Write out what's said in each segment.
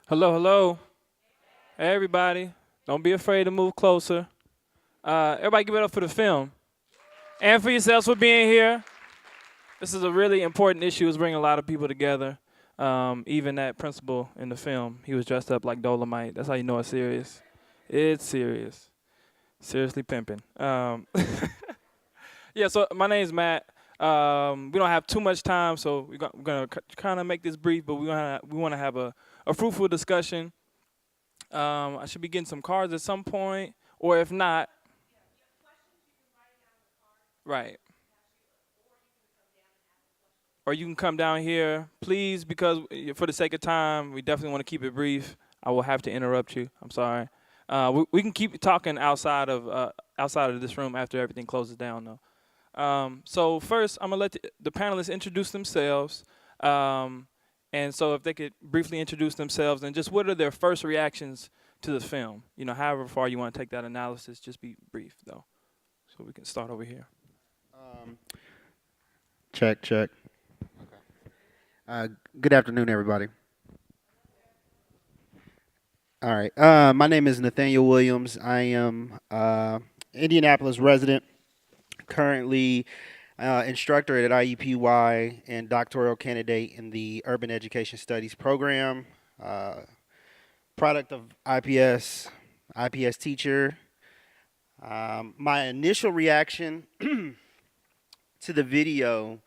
Hello, hello. Hey, everybody. Don't be afraid to move closer. Everybody give it up for the film. And for yourselves for being here. This is a really important issue. It's bringing a lot of people together. Even that principal in the film, he was dressed up like Dolomite. That's how you know it's serious. It's serious. Seriously pimping. Yeah, so my name's Matt. We don't have too much time, so we're going to kind of make this brief, but we want to have a fruitful discussion. I should be getting some cards at some point, or if not, right. Or you can come down here, please, because for the sake of time, we definitely want to keep it brief. I will have to interrupt you. I'm sorry. We can keep talking outside of this room after everything closes down, though. So first, I'm gonna let the panelists introduce themselves, and so if they could briefly introduce themselves and just what are their first reactions to the film. However far you want to take that analysis, just be brief though. So we can start over here. Um, check, check. Uh, Good afternoon, everybody. All right. My name is Nathaniel Williams. I am Indianapolis resident, currently instructor at IUPUI and doctoral candidate in the Urban Education Studies program. Uh, Product of IPS teacher. My initial reaction to the video,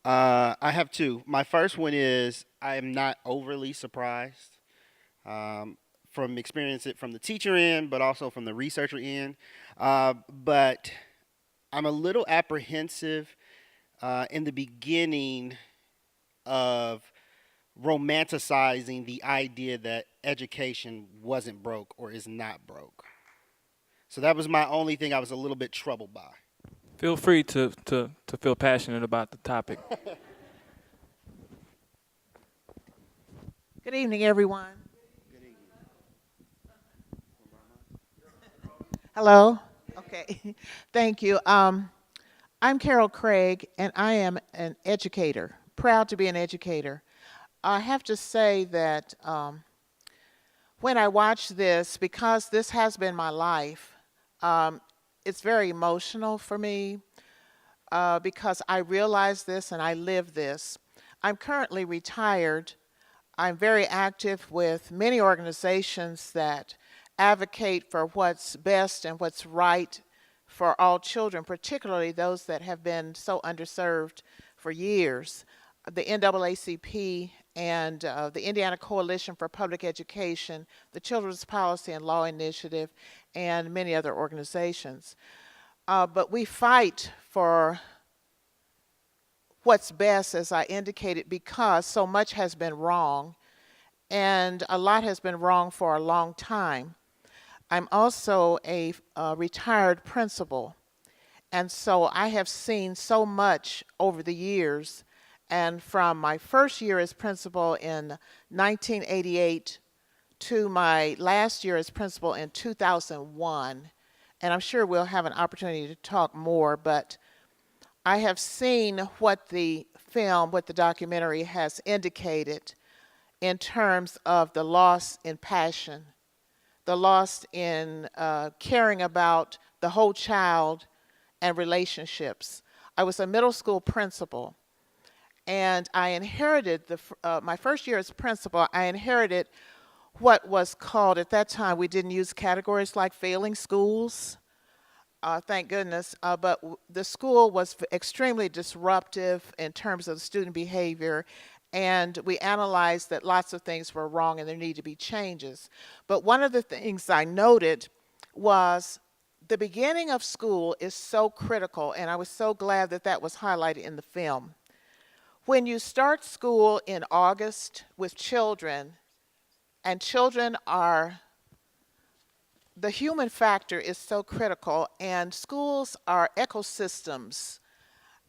I have two. My first one is I am not overly surprised from experience it from the teacher end, but also from the researcher end. But I'm a little apprehensive in the beginning of romanticizing the idea that education wasn't broke or is not broke. So that was my only thing I was a little bit troubled by. Feel free to feel passionate about the topic. Good evening, everyone. Hello. Okay. Thank you. I'm Carol Craig, and I am an educator, proud to be an educator. I have to say that when I watch this, because this has been my life, um, it's very emotional for me because I realize this and I live this. I'm currently retired. I'm very active with many organizations that advocate for what's best and what's right for all children, particularly those that have been so underserved for years. The NAACP and the Indiana Coalition for Public Education, the Children's Policy and Law Initiative, and many other organizations. But we fight for what's best, as I indicated, because so much has been wrong, and a lot has been wrong for a long time. I'm also a retired principal, and so I have seen so much over the years. And from my first year as principal in 1988 to my last year as principal in 2001, and I'm sure we'll have an opportunity to talk more, but I have seen what the film, what the documentary has indicated in terms of the loss in passion, the loss in caring about the whole child and relationships. I was a middle school principal, and I inherited my first year as principal. I inherited what was called at that time. We didn't use categories like failing schools. Thank goodness, but the school was extremely disruptive in terms of student behavior, and we analyzed that lots of things were wrong and there need to be changes. But one of the things I noted was the beginning of school is so critical, and I was so glad that that was highlighted in the film. When you start school in August with children, and children are the human factor is so critical, and schools are ecosystems.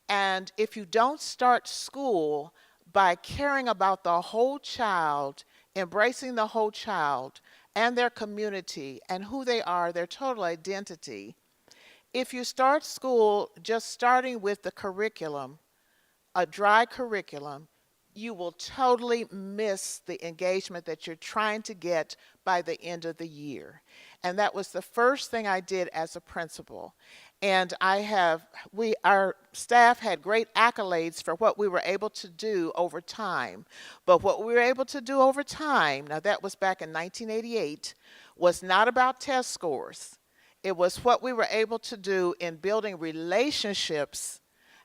And if you don't start school by caring about the whole child, embracing the whole child and their community and who they are, their total identity, if you start school just starting with the curriculum, a dry curriculum, you will totally miss the engagement that you're trying to get by the end of the year. And that was the first thing I did as a principal. And our staff had great accolades for what we were able to do over time. But what we were able to do over time, now that was back in 1988, was not about test scores. It was what we were able to do in building relationships,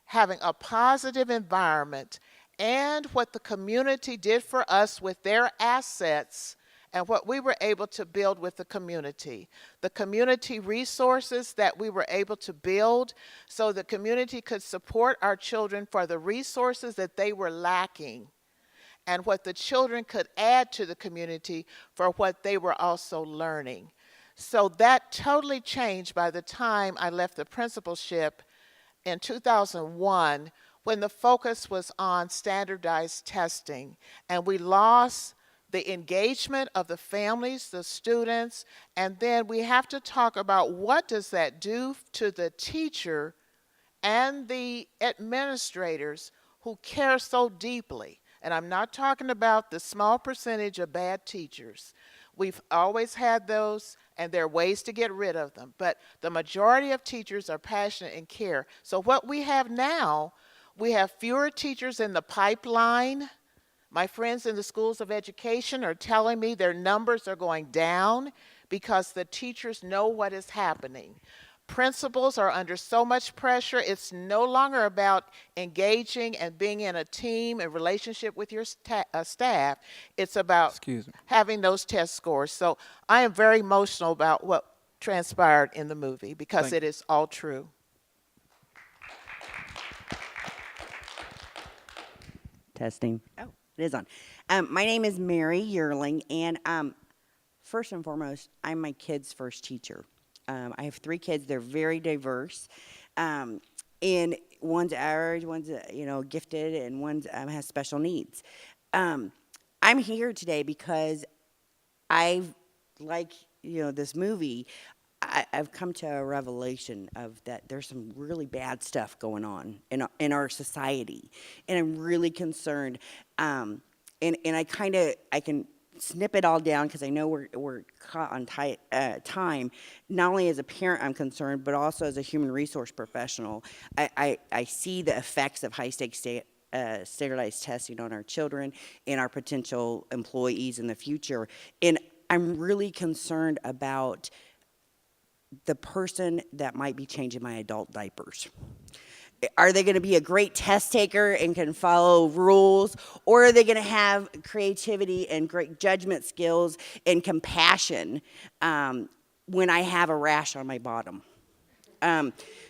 having a positive environment, and what the community did for us with their assets and what we were able to build with the community. The community resources that we were able to build so the community could support our children for the resources that they were lacking, and what the children could add to the community for what they were also learning. So that totally changed by the time I left the principalship in 2001, when the focus was on standardized testing, and we lost the engagement of the families, the students, and then we have to talk about what does that do to the teacher and the administrators who care so deeply. And I'm not talking about the small percentage of bad teachers. We've always had those, and there are ways to get rid of them. But the majority of teachers are passionate and care. So what we have now, we have fewer teachers in the pipeline. My friends in the schools of education are telling me their numbers are going down because the teachers know what is happening. Principals are under so much pressure. It's no longer about engaging and being in a team and relationship with your staff. It's about having those test scores. So I am very emotional about what transpired in the movie because it is all true. Testing. Oh, it is on. My name is Mary Yearling, and first and foremost, I'm my kids' first teacher. I have 3 kids. They're very diverse, and one's average, one's gifted, and one has special needs. I'm here today because this movie, I've come to a revelation of that there's some really bad stuff going on in our society, and I'm really concerned. And I can snip it all down because I know we're caught on time. Not only as a parent I'm concerned, but also as a human resource professional. I see the effects of high-stakes standardized testing on our children and our potential employees in the future. And I'm really concerned about the person that might be changing my adult diapers. Are they going to be a great test taker and can follow rules, or are they going to have creativity and great judgment skills and compassion when I have a rash on my bottom?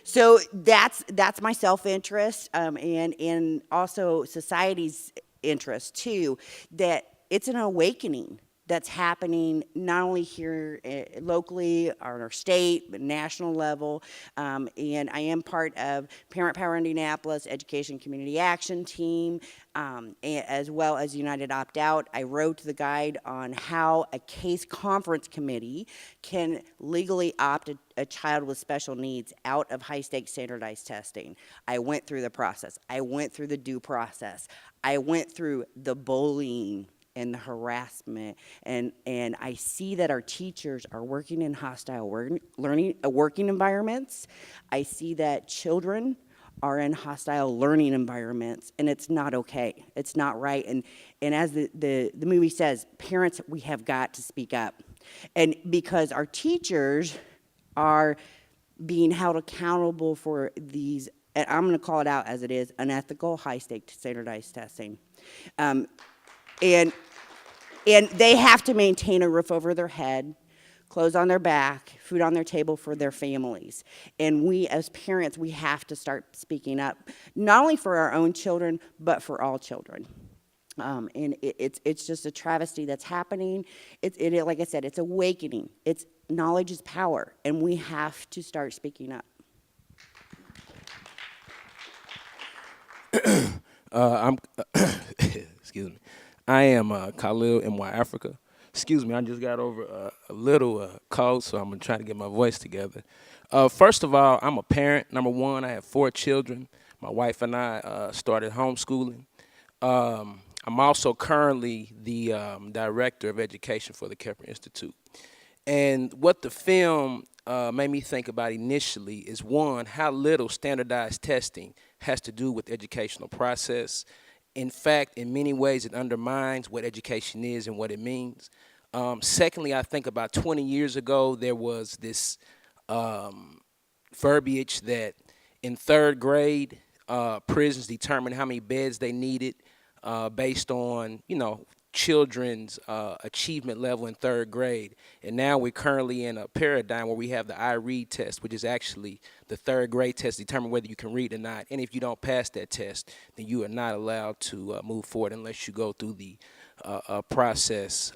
So that's my self-interest and also society's interest too, that it's an awakening that's happening not only here locally or in our state, but national level. And I am part of Parent Power Indianapolis Education Community Action Team, as well as United Opt Out. I wrote the guide on how a case conference committee can legally opt a child with special needs out of high-stakes standardized testing. I went through the process. I went through the due process. I went through the bullying and the harassment, and I see that our teachers are working in hostile working environments. I see that children are in hostile learning environments, and it's not okay. It's not right. And as the movie says, parents, we have got to speak up. And because our teachers are being held accountable for these, and I'm going to call it out as it is, unethical, high-stakes standardized testing. And they have to maintain a roof over their head, clothes on their back, food on their table for their families. And we, as parents, we have to start speaking up, not only for our own children, but for all children. And it's just a travesty that's happening. Like I said, it's awakening. It's knowledge is power, and we have to start speaking up. Excuse me. I am Khalil NY Africa. Excuse me, I just got over a little cold, so I'm going to try to get my voice together. First of all, I'm a parent. Number one, I have 4 children. My wife and I started homeschooling. I'm also currently the director of education for the Kepler Institute. And what the film made me think about initially is, one, how little standardized testing has to do with the educational process. In fact, in many ways, it undermines what education is and what it means. Secondly, I think about 20 years ago, there was this verbiage that in third grade, prisons determined how many beds they needed based on, children's achievement level in third grade. And now we're currently in a paradigm where we have the I-read test, which is actually the third grade test to determine whether you can read or not. And if you don't pass that test, then you are not allowed to move forward unless you go through the process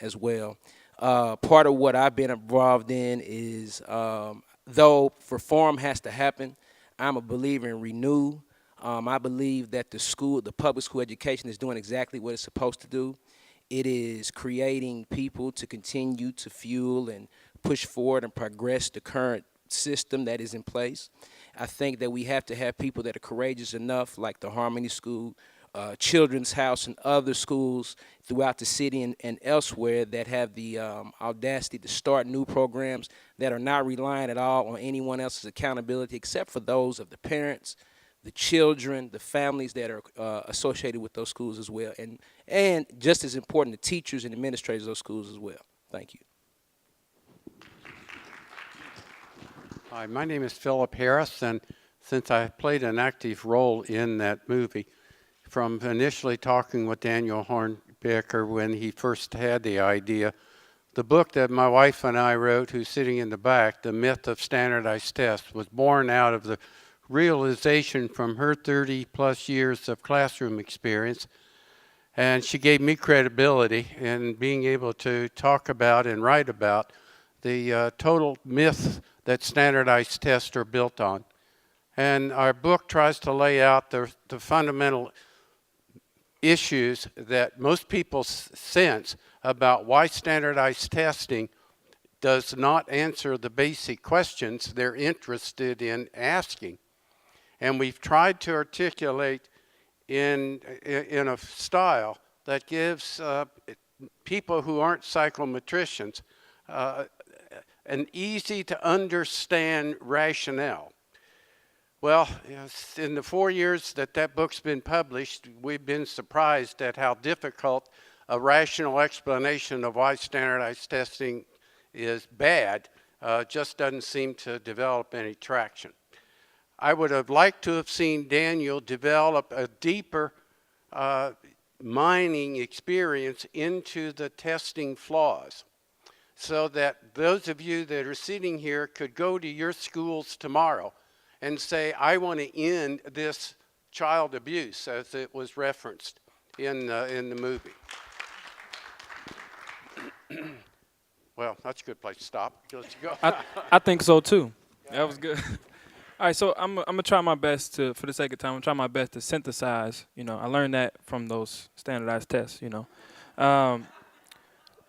as well. Part of what I've been involved in is, though reform has to happen, I'm a believer in renew. I believe that the public school education is doing exactly what it's supposed to do. It is creating people to continue to fuel and push forward and progress the current system that is in place. I think that we have to have people that are courageous enough, like the Harmony School, Children's House, and other schools throughout the city and elsewhere that have the audacity to start new programs that are not relying at all on anyone else's accountability except for those of the parents, the children, the families that are associated with those schools as well. And just as important, the teachers and administrators of those schools as well. Thank you. Hi, my name is Philip Harris, and since I played an active role in that movie, from initially talking with Daniel Hornbecker when he first had the idea, the book that my wife and I wrote, who's sitting in the back, The Myth of Standardized Tests, was born out of the realization from her 30-plus years of classroom experience. And she gave me credibility in being able to talk about and write about the total myth that standardized tests are built on. And our book tries to lay out the fundamental issues that most people sense about why standardized testing does not answer the basic questions they're interested in asking. And we've tried to articulate in a style that gives people who aren't psychometricians an easy to understand rationale. Well, in the 4 years that book's been published, we've been surprised at how difficult a rational explanation of why standardized testing is bad just doesn't seem to develop any traction. I would have liked to have seen Daniel develop a deeper mining experience into the testing flaws so that those of you that are sitting here could go to your schools tomorrow and say, I want to end this child abuse as it was referenced in the movie. Well, that's a good place to stop. Let's go. I think so too. That was good. All right, so I'm gonna try my best to, for the sake of time, I'm gonna try my best to synthesize. I learned that from those standardized tests.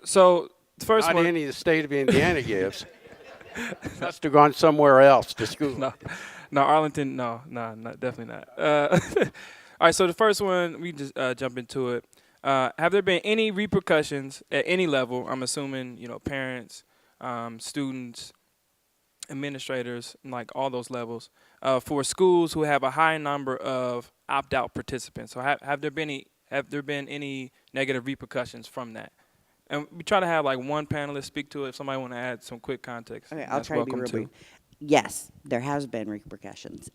So the first Not one. any the state of Indiana gives. Must have gone somewhere else to school. No, Arlington. No, definitely not. All right, so the first one, we just jump into it. Have there been any repercussions at any level? I'm assuming parents, students, administrators, like all those levels, for schools who have a high number of opt-out participants. So have there been any negative repercussions from that? And we try to have like one panelist speak to it. If somebody want to add some quick context, Okay, I'll that's try to be welcome real too. brief. Yes, there has been repercussions.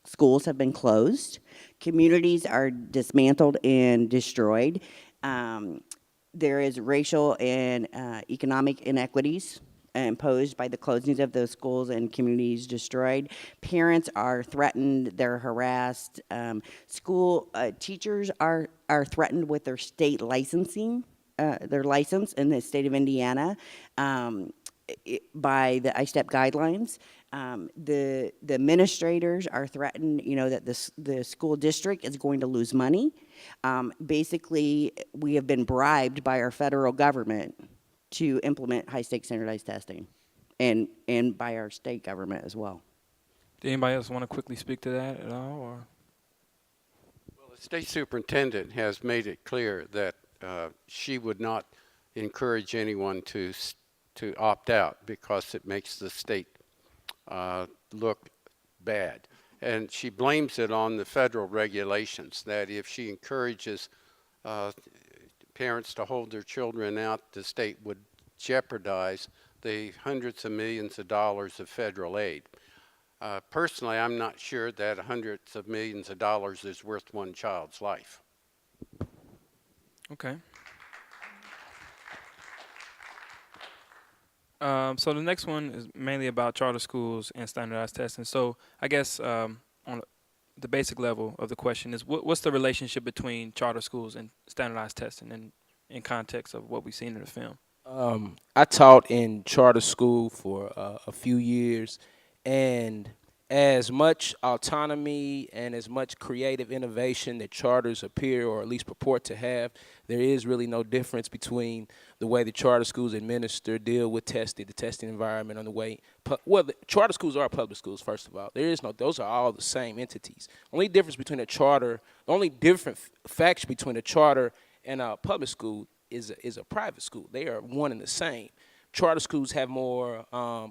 Schools have been closed. Communities are dismantled and destroyed. There is racial and economic inequities imposed by the closings of those schools and communities destroyed. Parents are threatened, they're harassed. School teachers are threatened with their state licensing, their license in the state of Indiana by the ISTEP guidelines. The administrators are threatened, that the school district is going to lose money. Basically, we have been bribed by our federal government to implement high-stakes standardized testing, and by our state government as well. Did anybody else want to quickly speak to that at all? Or? Well, State superintendent has made it clear that she would not encourage anyone to opt out because it makes the state look bad. And she blames it on the federal regulations, that if she encourages parents to hold their children out, the state would jeopardize the hundreds of millions of dollars of federal aid. Personally, I'm not sure that hundreds of millions of dollars is worth one child's life. Okay. So the next one is mainly about charter schools and standardized testing. So I guess on the basic level of the question is, what's the relationship between charter schools and standardized testing in context of what we've seen in the film? I taught in charter school for a few years, and as much autonomy and as much creative innovation that charters appear or at least purport to have, there is really no difference between the way the charter schools administer, deal with testing, the testing environment, and the way, well, the charter schools are public schools, first of all. There is no, those are all the same entities. Only difference between a charter, the only different faction between a charter and a public school is a private school. They are one and the same. Charter schools have more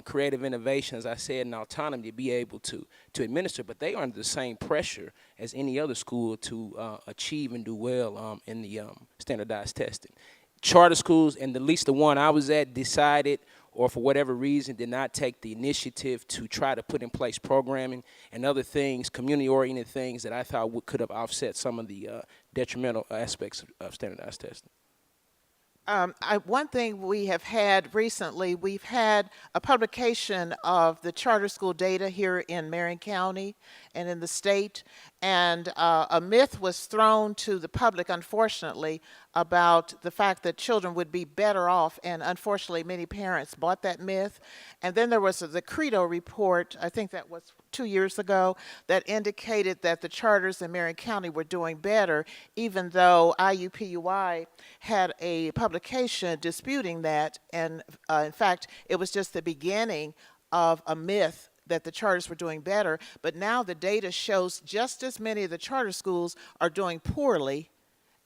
creative innovation, as I said, and autonomy to be able to administer, but they are under the same pressure as any other school to achieve and do well in the standardized testing. Charter schools, and at least the one I was at, decided, or for whatever reason, did not take the initiative to try to put in place programming and other things, community-oriented things that I thought could have offset some of the detrimental aspects of standardized testing. One thing we have had recently, we've had a publication of the charter school data here in Marion County and in the state, and a myth was thrown to the public, unfortunately, about the fact that children would be better off, and unfortunately many parents bought that myth. And then there was the Credo report, I think that was 2 years ago, that indicated that the charters in Marion County were doing better, even though IUPUI had a publication disputing that. And in fact, it was just the beginning of a myth that the charters were doing better. But now the data shows just as many of the charter schools are doing poorly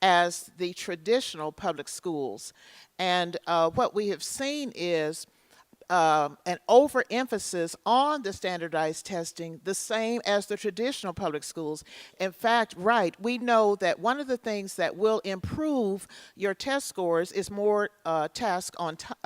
as the traditional public schools. And what we have seen is an overemphasis on the standardized testing, the same as the traditional public schools. In fact, right, we know that one of the things that will improve your test scores is more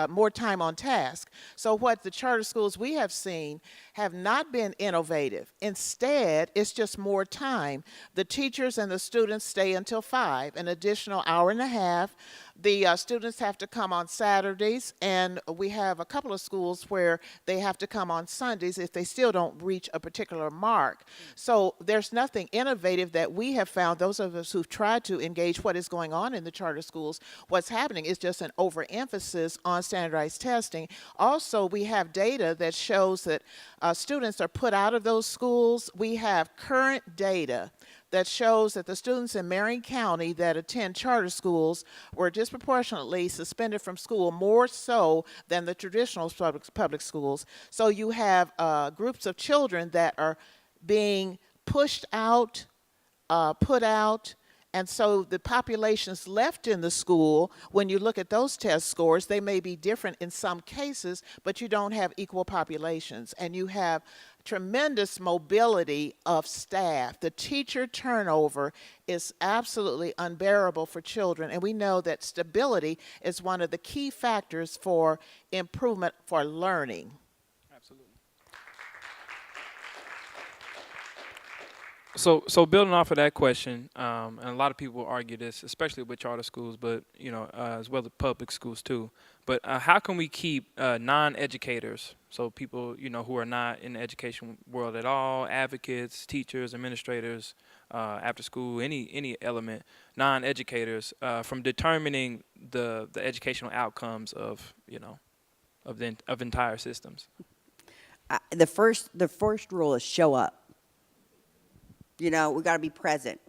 more time on task. So what the charter schools we have seen have not been innovative. Instead, it's just more time. The teachers and the students stay until 5, an additional hour and a half. The students have to come on Saturdays, and we have a couple of schools where they have to come on Sundays if they still don't reach a particular mark. So there's nothing innovative that we have found, those of us who've tried to engage what is going on in the charter schools. What's happening is just an overemphasis on standardized testing. Also, we have data that shows that students are put out of those schools. We have current data that shows that the students in Marion County that attend charter schools were disproportionately suspended from school, more so than the traditional public schools. So you have groups of children that are being pushed out, put out, and so the populations left in the school, when you look at those test scores, they may be different in some cases, but you don't have equal populations. And you have tremendous mobility of staff. The teacher turnover is absolutely unbearable for children, and we know that stability is one of the key factors for improvement for learning. Absolutely. So building off of that question, and a lot of people argue this, especially with charter schools, but as well as public schools too. But how can we keep non-educators, so people who are not in the education world at all, advocates, teachers, administrators, after school, any element, non-educators, from determining the educational outcomes of entire systems? The first rule is show up. We got to be present.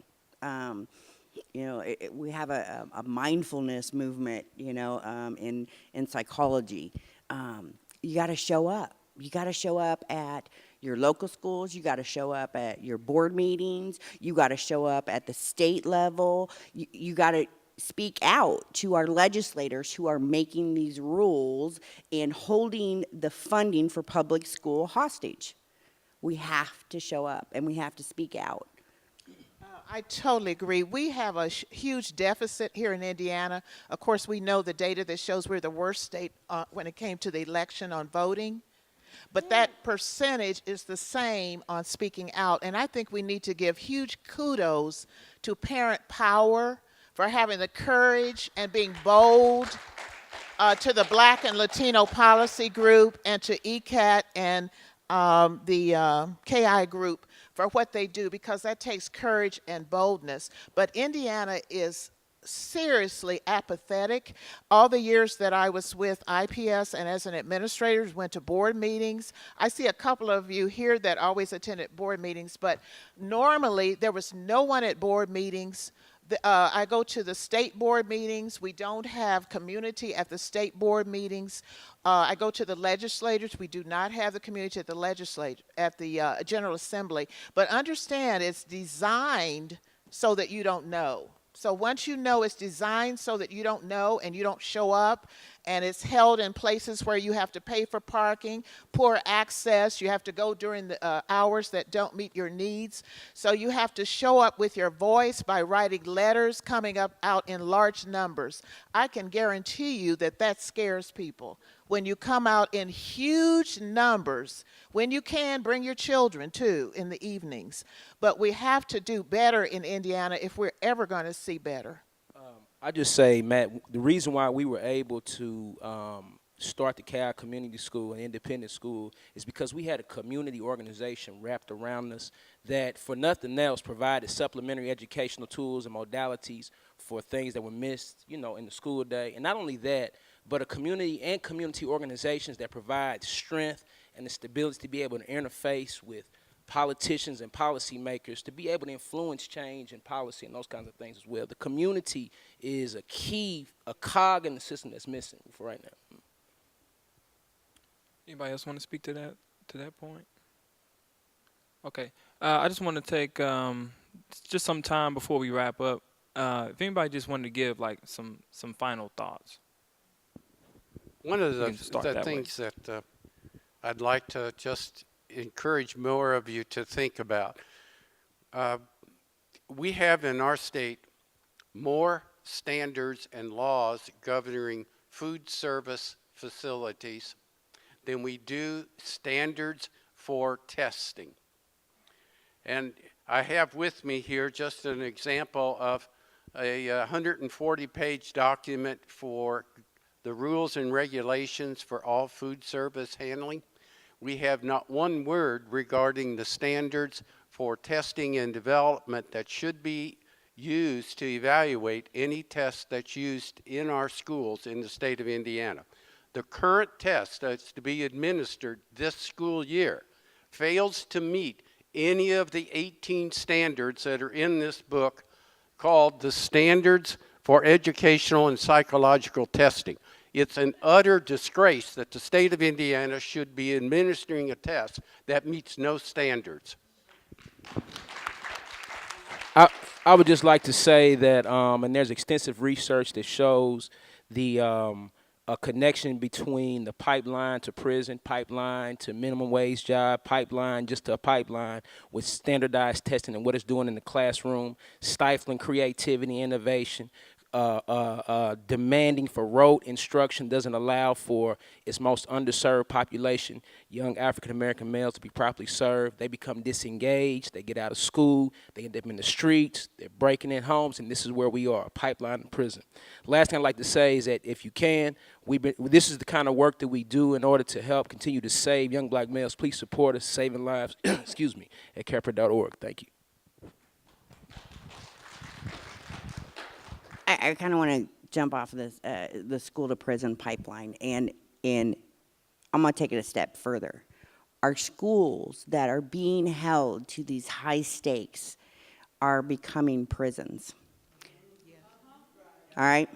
We have a mindfulness movement, in psychology. You got to show up. You got to show up at your local schools, you got to show up at your board meetings, you got to show up at the state level, you got to speak out to our legislators who are making these rules and holding the funding for public school hostage. We have to show up and we have to speak out. I totally agree. We have a huge deficit here in Indiana. Of course, we know the data that shows we're the worst state when it came to the election on voting. But that percentage is the same on speaking out. And I think we need to give huge kudos to Parent Power for having the courage and being bold, to the Black and Latino Policy Group, and to ECAT and the KI group for what they do, because that takes courage and boldness. But Indiana is seriously apathetic. All the years that I was with IPS and as an administrator, went to board meetings. I see a couple of you here that always attended board meetings, but normally there was no one at board meetings. I go to the state board meetings. We don't have community at the state board meetings. I go to the legislators. We do not have the community at the legislature, at the General Assembly. But understand, it's designed so that you don't know. So once you know, it's designed so that you don't know and you don't show up, and it's held in places where you have to pay for parking, poor access, you have to go during the hours that don't meet your needs. So you have to show up with your voice by writing letters, coming up out in large numbers. I can guarantee you that that scares people. When you come out in huge numbers, when you can, bring your children too in the evenings. But we have to do better in Indiana if we're ever going to see better. I just say, Matt, the reason why we were able to start the KI Community School, an independent school, is because we had a community organization wrapped around us that, for nothing else, provided supplementary educational tools and modalities for things that were missed, in the school day. And not only that, but a community and community organizations that provide strength and the stability to be able to interface with politicians and policymakers, to be able to influence change in policy and those kinds of things as well. The community is a key, a cog in the system that's missing for right now. Anybody else want to speak to that point? Okay. I just want to take just some time before we wrap up. If anybody just wanted to give like some final thoughts. One of the things that I'd like to just encourage more of you to think about. We have in our state more standards and laws governing food service facilities than we do standards for testing. And I have with me here just an example of a 140-page document for the rules and regulations for all food service handling. We have not one word regarding the standards for testing and development that should be used to evaluate any test that's used in our schools in the state of Indiana. The current test that's to be administered this school year fails to meet any of the 18 standards that are in this book called the Standards for Educational and Psychological Testing. It's an utter disgrace that the state of Indiana should be administering a test that meets no standards. I would just like to say that, and there's extensive research that shows the a connection between the pipeline to prison, pipeline to minimum wage job, pipeline just to a pipeline with standardized testing and what it's doing in the classroom, stifling creativity, innovation, demanding for rote instruction, doesn't allow for its most underserved population, young African-American males, to be properly served. They become disengaged. They get out of school. They end up in the streets. They're breaking in homes, and this is where we are, a pipeline in prison. Last thing I'd like to say is that if you can, this is the kind of work that we do in order to help continue to save young black males. Please support us, saving lives, excuse me, at carepro.org. Thank you. I kind of want to jump off of this, the school to prison pipeline, and I'm going to take it a step further. Our schools that are being held to these high stakes are becoming prisons. All right?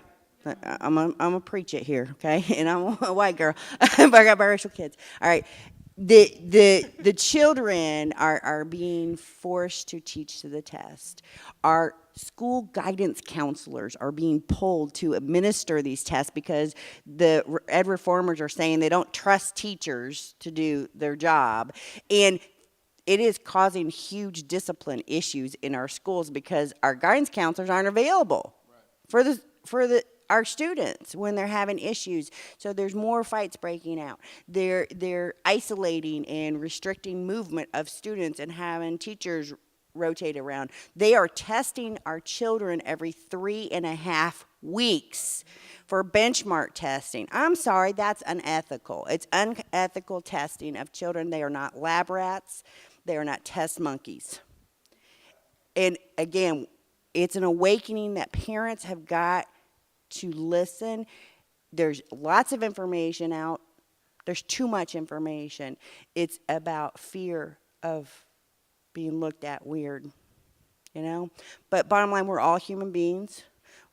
I'm going to preach it here, okay? And I'm a white girl, but I got biracial kids. All right. the children are being forced to teach to the test. Our school guidance counselors are being pulled to administer these tests because the ed reformers are saying they don't trust teachers to do their job. And it is causing huge discipline issues in our schools because our guidance counselors aren't available for our students when they're having issues. So there's more fights breaking out. They're isolating and restricting movement of students and having teachers rotate around. They are testing our children every 3.5 weeks for benchmark testing. I'm sorry, that's unethical. It's unethical testing of children. They are not lab rats. They are not test monkeys. And again, it's an awakening that parents have got to listen. There's lots of information out. There's too much information. It's about fear of being looked at weird, you know? But bottom line, we're all human beings.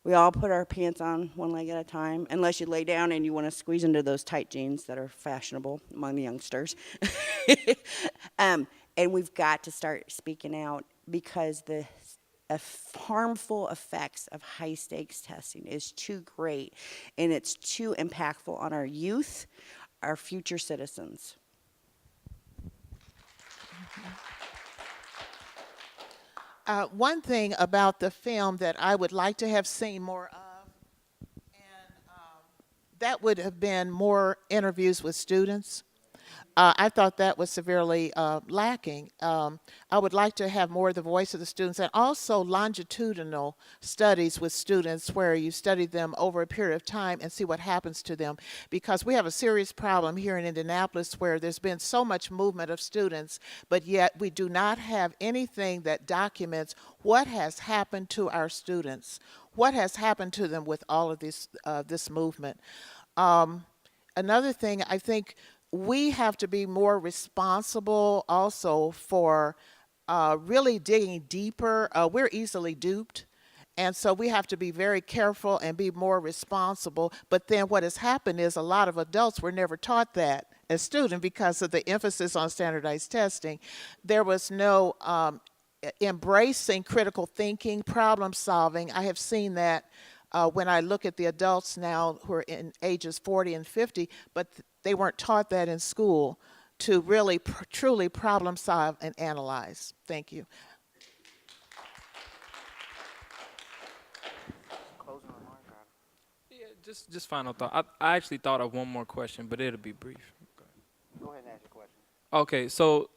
We all put our pants on one leg at a time, unless you lay down and you want to squeeze into those tight jeans that are fashionable among the youngsters. And we've got to start speaking out because the harmful effects of high-stakes testing is too great, and it's too impactful on our youth, our future citizens. One thing about the film that I would like to have seen more of, and that would have been more interviews with students. I thought that was severely lacking. I would like to have more of the voice of the students and also longitudinal studies with students where you study them over a period of time and see what happens to them. Because we have a serious problem here in Indianapolis where there's been so much movement of students, but yet we do not have anything that documents what has happened to our students, what has happened to them with all of this movement. Another thing, I think we have to be more responsible also for really digging deeper. We're easily duped. And so we have to be very careful and be more responsible. But then what has happened is a lot of adults were never taught that as students because of the emphasis on standardized testing. There was no embracing critical thinking, problem solving. I have seen that when I look at the adults now who are in ages 40 and 50, but they weren't taught that in school to really truly problem solve and analyze. Thank you. Yeah, just final thought. I actually thought of one more question, but it'll be brief. Go ahead and ask your question. Okay, so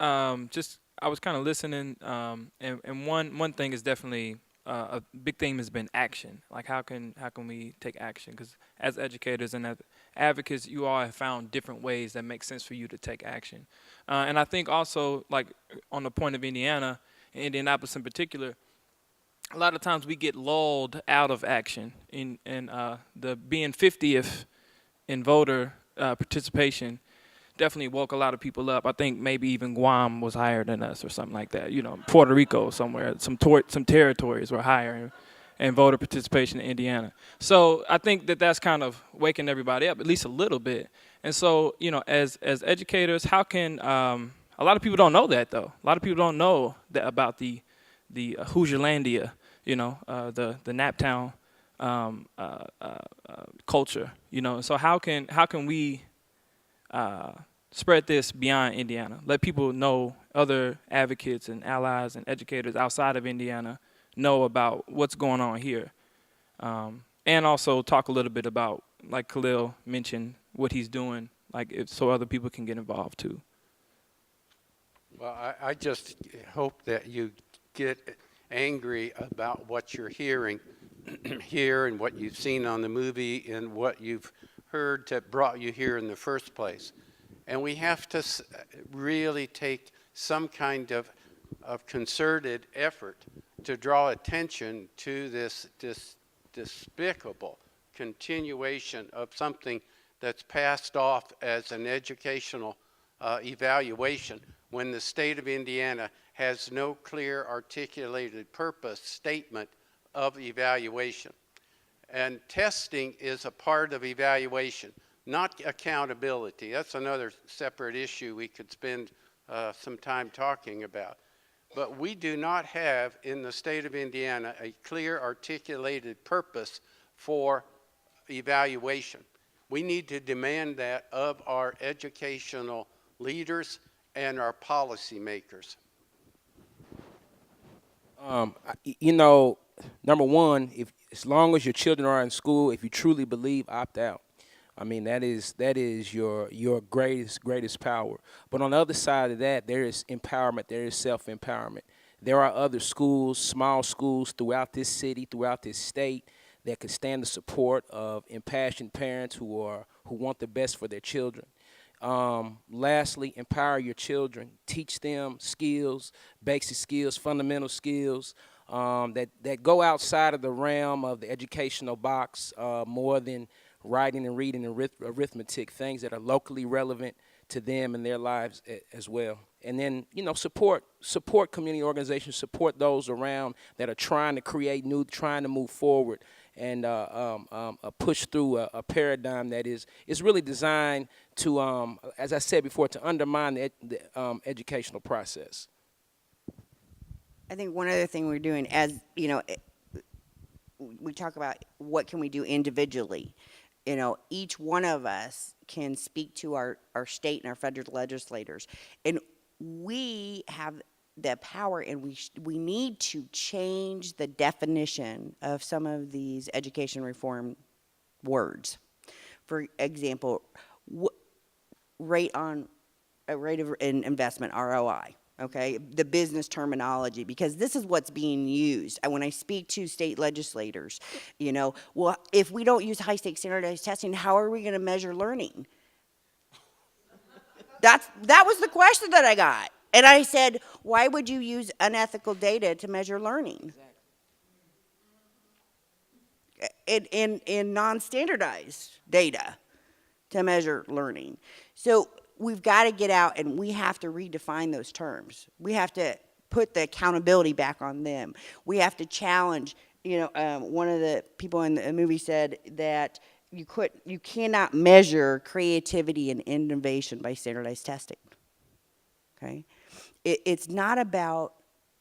just I was kind of listening, and one thing is definitely a big theme has been action. Like how can we take action? Because as educators and as advocates, you all have found different ways that make sense for you to take action. And I think also, like on the point of Indiana, Indianapolis in particular, a lot of times we get lulled out of action in the being 50th in voter participation definitely woke a lot of people up. I think maybe even Guam was higher than us or something like that. You know, Puerto Rico somewhere, some territories were higher in voter participation in Indiana. So I think that's kind of waking everybody up, at least a little bit. And so, you know, as educators, how can a lot of people don't know that though. A lot of people don't know that about the Hoosierlandia, you know, the Naptown culture, you know. So how can we spread this beyond Indiana? Let people know, other advocates and allies and educators outside of Indiana know about what's going on here. And also talk a little bit about, like Khalil mentioned, what he's doing, so other people can get involved too. Well, I just hope that you get angry about what you're hearing here and what you've seen on the movie and what you've heard that brought you here in the first place. And we have to really take some kind of concerted effort to draw attention to this despicable continuation of something that's passed off as an educational evaluation when the state of Indiana has no clear articulated purpose statement of evaluation. And testing is a part of evaluation. not accountability. That's another separate issue we could spend some time talking about. But we do not have in the state of Indiana a clear articulated purpose for evaluation. We need to demand that of our educational leaders and our policymakers. You know, number one, if as long as your children are in school, if you truly believe, opt out. I mean, that is your greatest power. But on the other side of that, there is empowerment. There is self-empowerment. There are other schools, small schools throughout this city, throughout this state, that could stand the support of impassioned parents who want the best for their children. Lastly, empower your children. Teach them skills, basic skills, fundamental skills that go outside of the realm of the educational box more than writing and reading and arithmetic, things that are locally relevant to them and their lives as well. And then, you know, support community organizations, support those around that are trying to create new, trying to move forward and push through a paradigm that is really designed to, as I said before, to undermine the educational process. I think one other thing we're doing, as you know, we talk about what can we do individually. You know, each one of us can speak to our state and our federal legislators, and we have the power, and we need to change the definition of some of these education reform words. For example, rate of investment, ROI. Okay, the business terminology, because this is what's being used. And when I speak to state legislators, you know, well, if we don't use high-stakes standardized testing, how are we going to measure learning? That was the question that I got. And I said, why would you use unethical data to measure learning? In non-standardized data to measure learning. So we've got to get out and we have to redefine those terms. We have to put the accountability back on them. We have to challenge, you know, one of the people in the movie said that you cannot measure creativity and innovation by standardized testing. Okay? It's not about,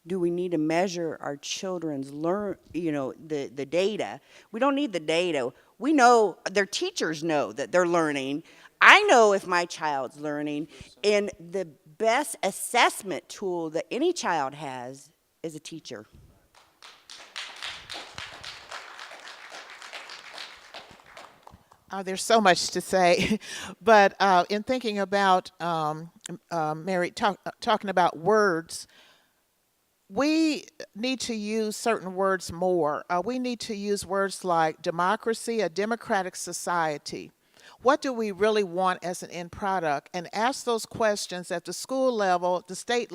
do we need to measure our children's the data? We don't need the data. We know, their teachers know that they're learning. I know if my child's learning, and the best assessment tool that any child has is a teacher. There's so much to say, but in thinking about Mary talking about words, we need to use certain words more. We need to use words like democracy, a democratic society. What do we really want as an end product? And ask those questions at the school level, the state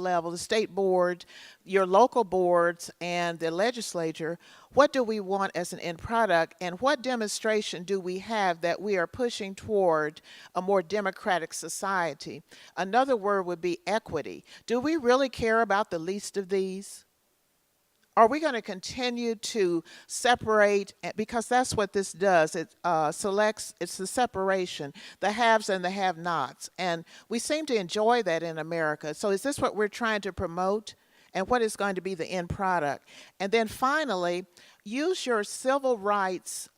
board, your local boards, and the legislature. What do we want as an end product? And what demonstration do we have that we are pushing toward a more democratic society? Another word would be equity. Do we really care about the least of these? Are we going to continue to separate, because that's what this does. It selects, it's the separation, the haves and the have-nots. And we seem to enjoy that in America. So is this what we're trying to promote? And what is going to be the end product? And then finally, use your civil rights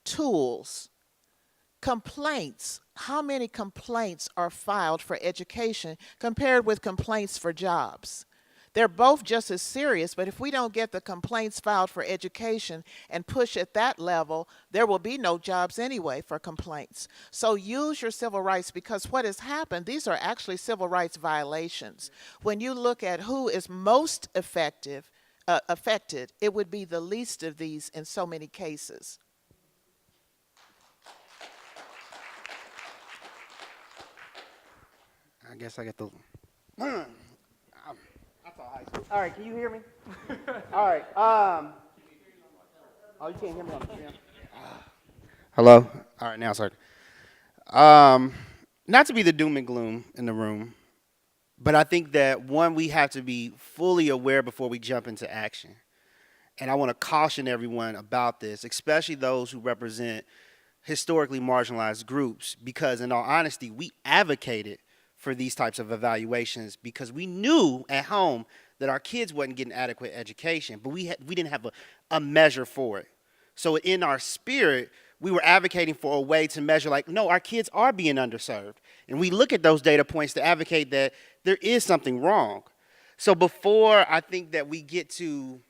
tools. Complaints. How many complaints are filed for education compared with complaints for jobs? They're both just as serious, but if we don't get the complaints filed for education and push at that level, there will be no jobs anyway for complaints. So use your civil rights, because what has happened, these are actually civil rights violations. When you look at who is most affected, it would be the least of these in so many cases. I guess I get the. All right, can you hear me? All right. Oh, you can't hear me on the camera. Hello. All right, now, sir. Not to be the doom and gloom in the room, but I think that one, we have to be fully aware before we jump into action. And I want to caution everyone about this, especially those who represent historically marginalized groups, because in all honesty, we advocated for these types of evaluations because we knew at home that our kids wasn't getting adequate education, but we didn't have a measure for it. So in our spirit, we were advocating for a way to measure, like, no, our kids are being underserved. And we look at those data points to advocate that there is something wrong. So before I think that we get to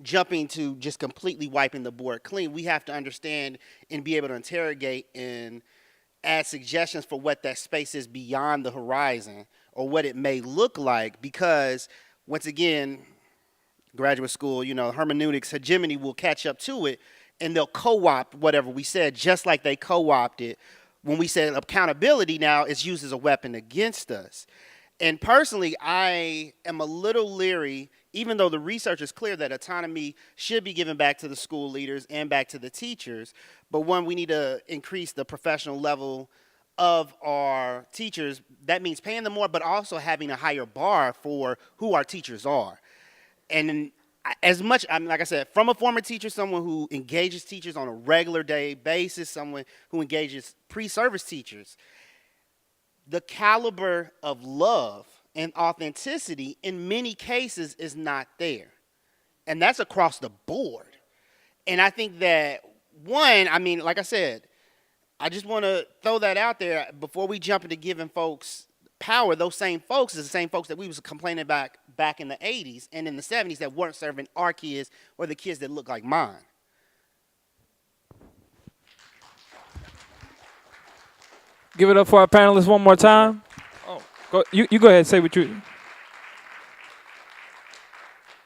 jumping to just completely wiping the board clean, we have to understand and be able to interrogate and add suggestions for what that space is beyond the horizon or what it may look like, because once again, graduate school, hermeneutics, hegemony will catch up to it, and they'll co-opt whatever we said, just like they co-opted when we said accountability now is used as a weapon against us. And personally, I am a little leery, even though the research is clear that autonomy should be given back to the school leaders and back to the teachers. But one, we need to increase the professional level of our teachers. That means paying them more, but also having a higher bar for who our teachers are. And as much, like I said, from a former teacher, someone who engages teachers on a regular day basis, someone who engages pre-service teachers, the caliber of love and authenticity in many cases is not there. And that's across the board. And I think that, one, like I said, I just want to throw that out there before we jump into giving folks power. Those same folks is the same folks that we was complaining about back in the 80s and in the 70s that weren't serving our kids or the kids that look like mine. Give it up for our panelists one more time. Oh, you go ahead and say what you.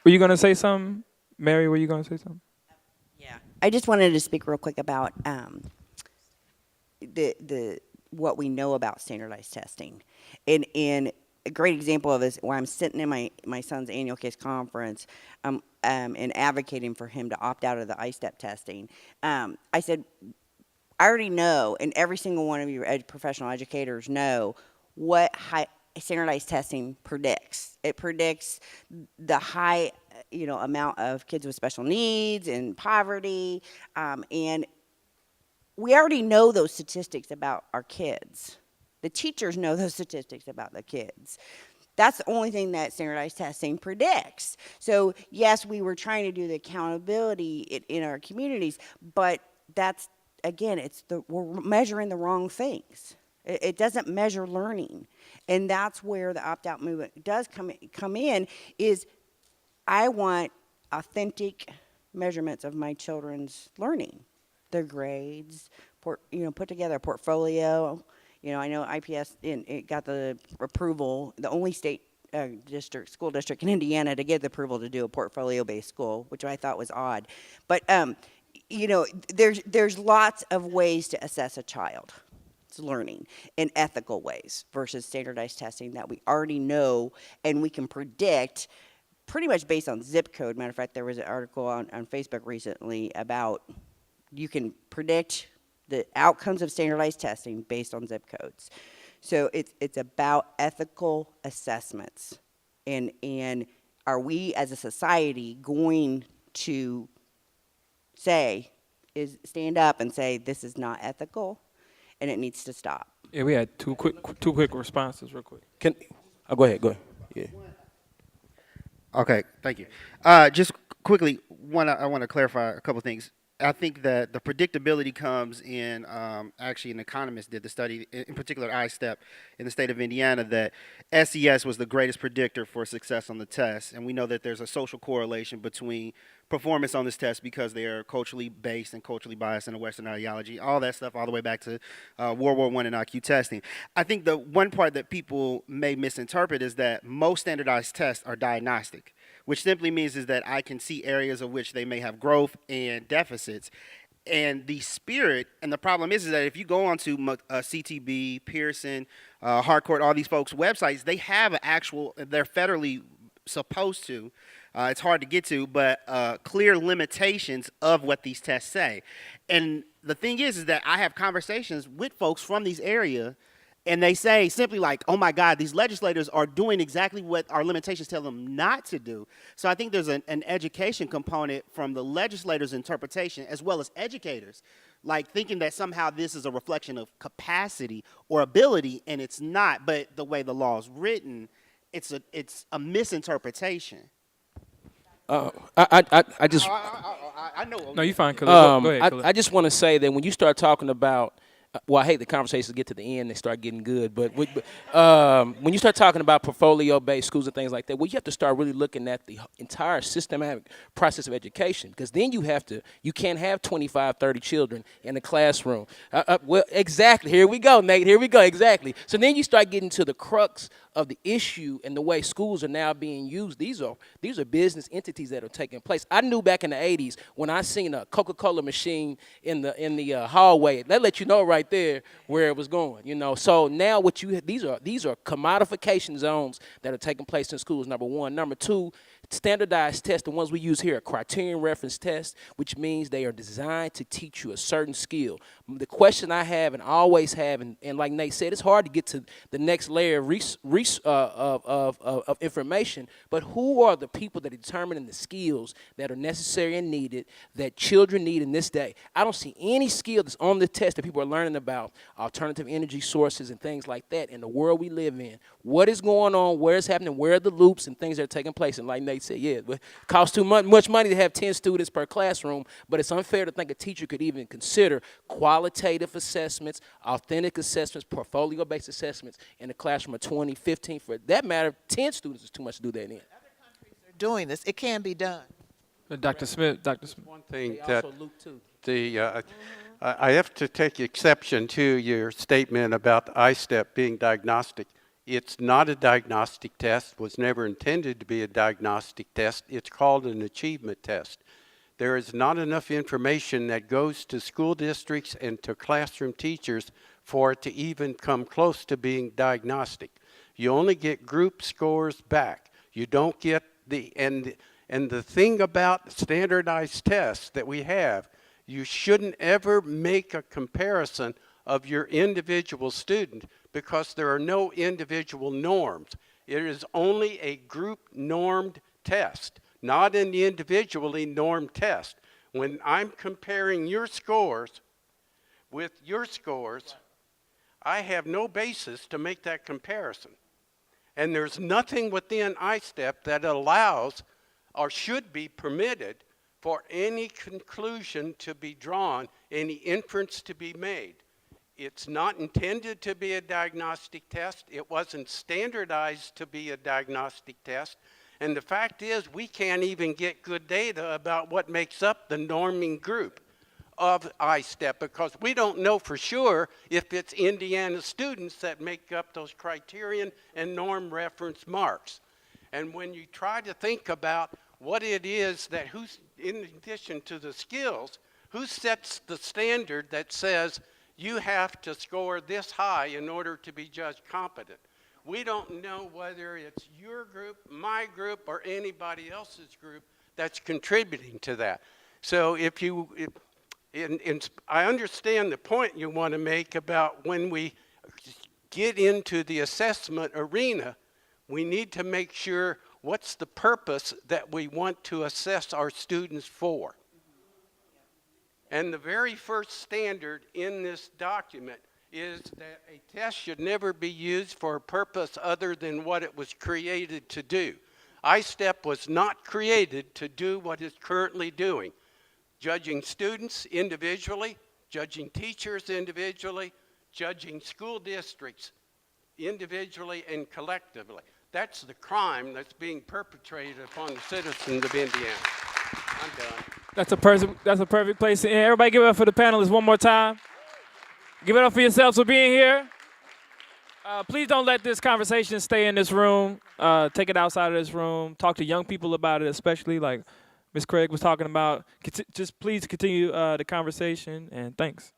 Were you gonna say something, Mary? Were you gonna say something? Yeah, I just wanted to speak real quick about the what we know about standardized testing, and a great example of this, where I'm sitting in my son's annual case conference, and advocating for him to opt out of the ISTEP testing. I said, I already know, and every single one of you professional educators know what standardized testing predicts. It predicts the high, amount of kids with special needs and poverty, and we already know those statistics about our kids. The teachers know those statistics about the kids. That's the only thing that standardized testing predicts. So yes, we were trying to do the accountability in our communities, but that's, again, we're measuring the wrong things. It doesn't measure learning. And that's where the opt-out movement does come in, is I want authentic measurements of my children's learning, their grades, put together a portfolio. I know IPS it got the approval, the only state school district in Indiana to get the approval to do a portfolio-based school, which I thought was odd. But there's lots of ways to assess a child's learning in ethical ways versus standardized testing that we already know and we can predict pretty much based on zip code. Matter of fact, there was an article on Facebook recently about you can predict the outcomes of standardized testing based on zip codes. So it's about ethical assessments, and are we as a society going to stand up and say this is not ethical and it needs to stop? Yeah, we had two quick responses, real quick. Go ahead. Yeah. Okay, thank you. Just quickly, I want to clarify a couple things. I think that the predictability comes in, actually an economist did the study, in particular ISTEP in the state of Indiana, that SES was the greatest predictor for success on the test. And we know that there's a social correlation between performance on this test because they are culturally based and culturally biased in a Western ideology, all that stuff all the way back to World War I and IQ testing. I think the one part that people may misinterpret is that most standardized tests are diagnostic, which simply means is that I can see areas of which they may have growth and deficits. And the spirit, and the problem is that if you go onto CTB, Pearson, Harcourt, all these folks' websites, they have they're federally supposed to, it's hard to get to, but clear limitations of what these tests say. And the thing is that I have conversations with folks from these areas, and they say simply like, oh my God, these legislators are doing exactly what our limitations tell them not to do. So I think there's an education component from the legislators' interpretation as well as educators. like thinking that somehow this is a reflection of capacity or ability, and it's not. But the way the law is written, it's a misinterpretation. I just I know. No, you fine, Khalil. Go ahead, Khalil. I just want to say that when you start talking about, well, I hate the conversations get to the end, they start getting good, but when you start talking about portfolio-based schools and things like that, well, you have to start really looking at the entire systematic process of education, because then you can't have 25, 30 children in a classroom. Well, exactly. Here we go, Nate. Here we go. Exactly. So then you start getting to the crux of the issue and the way schools are now being used. These are business entities that are taking place. I knew back in the 80s when I seen a Coca-Cola machine in the hallway. That let you know right there where it was going. So now these are commodification zones that are taking place in schools. Number one. Number two, standardized tests, the ones we use here, are criterion reference tests, which means they are designed to teach you a certain skill. The question I have and always have, and like Nate said, it's hard to get to the next layer of information, but who are the people that are determining the skills that are necessary and needed that children need in this day? I don't see any skill that's on the test that people are learning about alternative energy sources and things like that in the world we live in. What is going on, where it's happening, where are the loops and things that are taking place. And like Nate said, yeah, it costs too much money to have 10 students per classroom, but it's unfair to think a teacher could even consider qualitative assessments, authentic assessments, portfolio-based assessments in a classroom of 20, 15, for that matter, 10 students is too much to do that in. Other countries are doing this. It can be done. Dr. Smith. One thing They that also loop too. I have to take exception to your statement about ISTEP being diagnostic. It's not a diagnostic test, was never intended to be a diagnostic test. It's called an achievement test. There is not enough information that goes to school districts and to classroom teachers for it to even come close to being diagnostic. You only get group scores back. You don't get and the thing about standardized tests that we have, you shouldn't ever make a comparison of your individual student because there are no individual norms. It is only a group normed test, not an individually normed test. When I'm comparing your scores with your scores, I have no basis to make that comparison. And there's nothing within ISTEP that allows or should be permitted for any conclusion to be drawn, any inference to be made. It's not intended to be a diagnostic test. It wasn't standardized to be a diagnostic test. And the fact is, we can't even get good data about what makes up the norming group of ISTEP because we don't know for sure if it's Indiana students that make up those criterion and norm reference marks. And when you try to think about what it is that in addition to the skills, who sets the standard that says you have to score this high in order to be judged competent? We don't know whether it's your group, my group, or anybody else's group that's contributing to that. So I understand the point you want to make about when we get into the assessment arena, we need to make sure what's the purpose that we want to assess our students for. And the very first standard in this document is that a test should never be used for a purpose other than what it was created to do. ISTEP was not created to do what it's currently doing, judging students individually, judging teachers individually, judging school districts individually and collectively. That's the crime that's being perpetrated upon the citizens of Indiana. I'm done. That's a perfect place to end. Everybody give it up for the panelists one more time. Give it up for yourselves for being here. Please don't let this conversation stay in this room. Take it outside of this room. Talk to young people about it, especially like Ms. Craig was talking about. Just please continue the conversation, and thanks.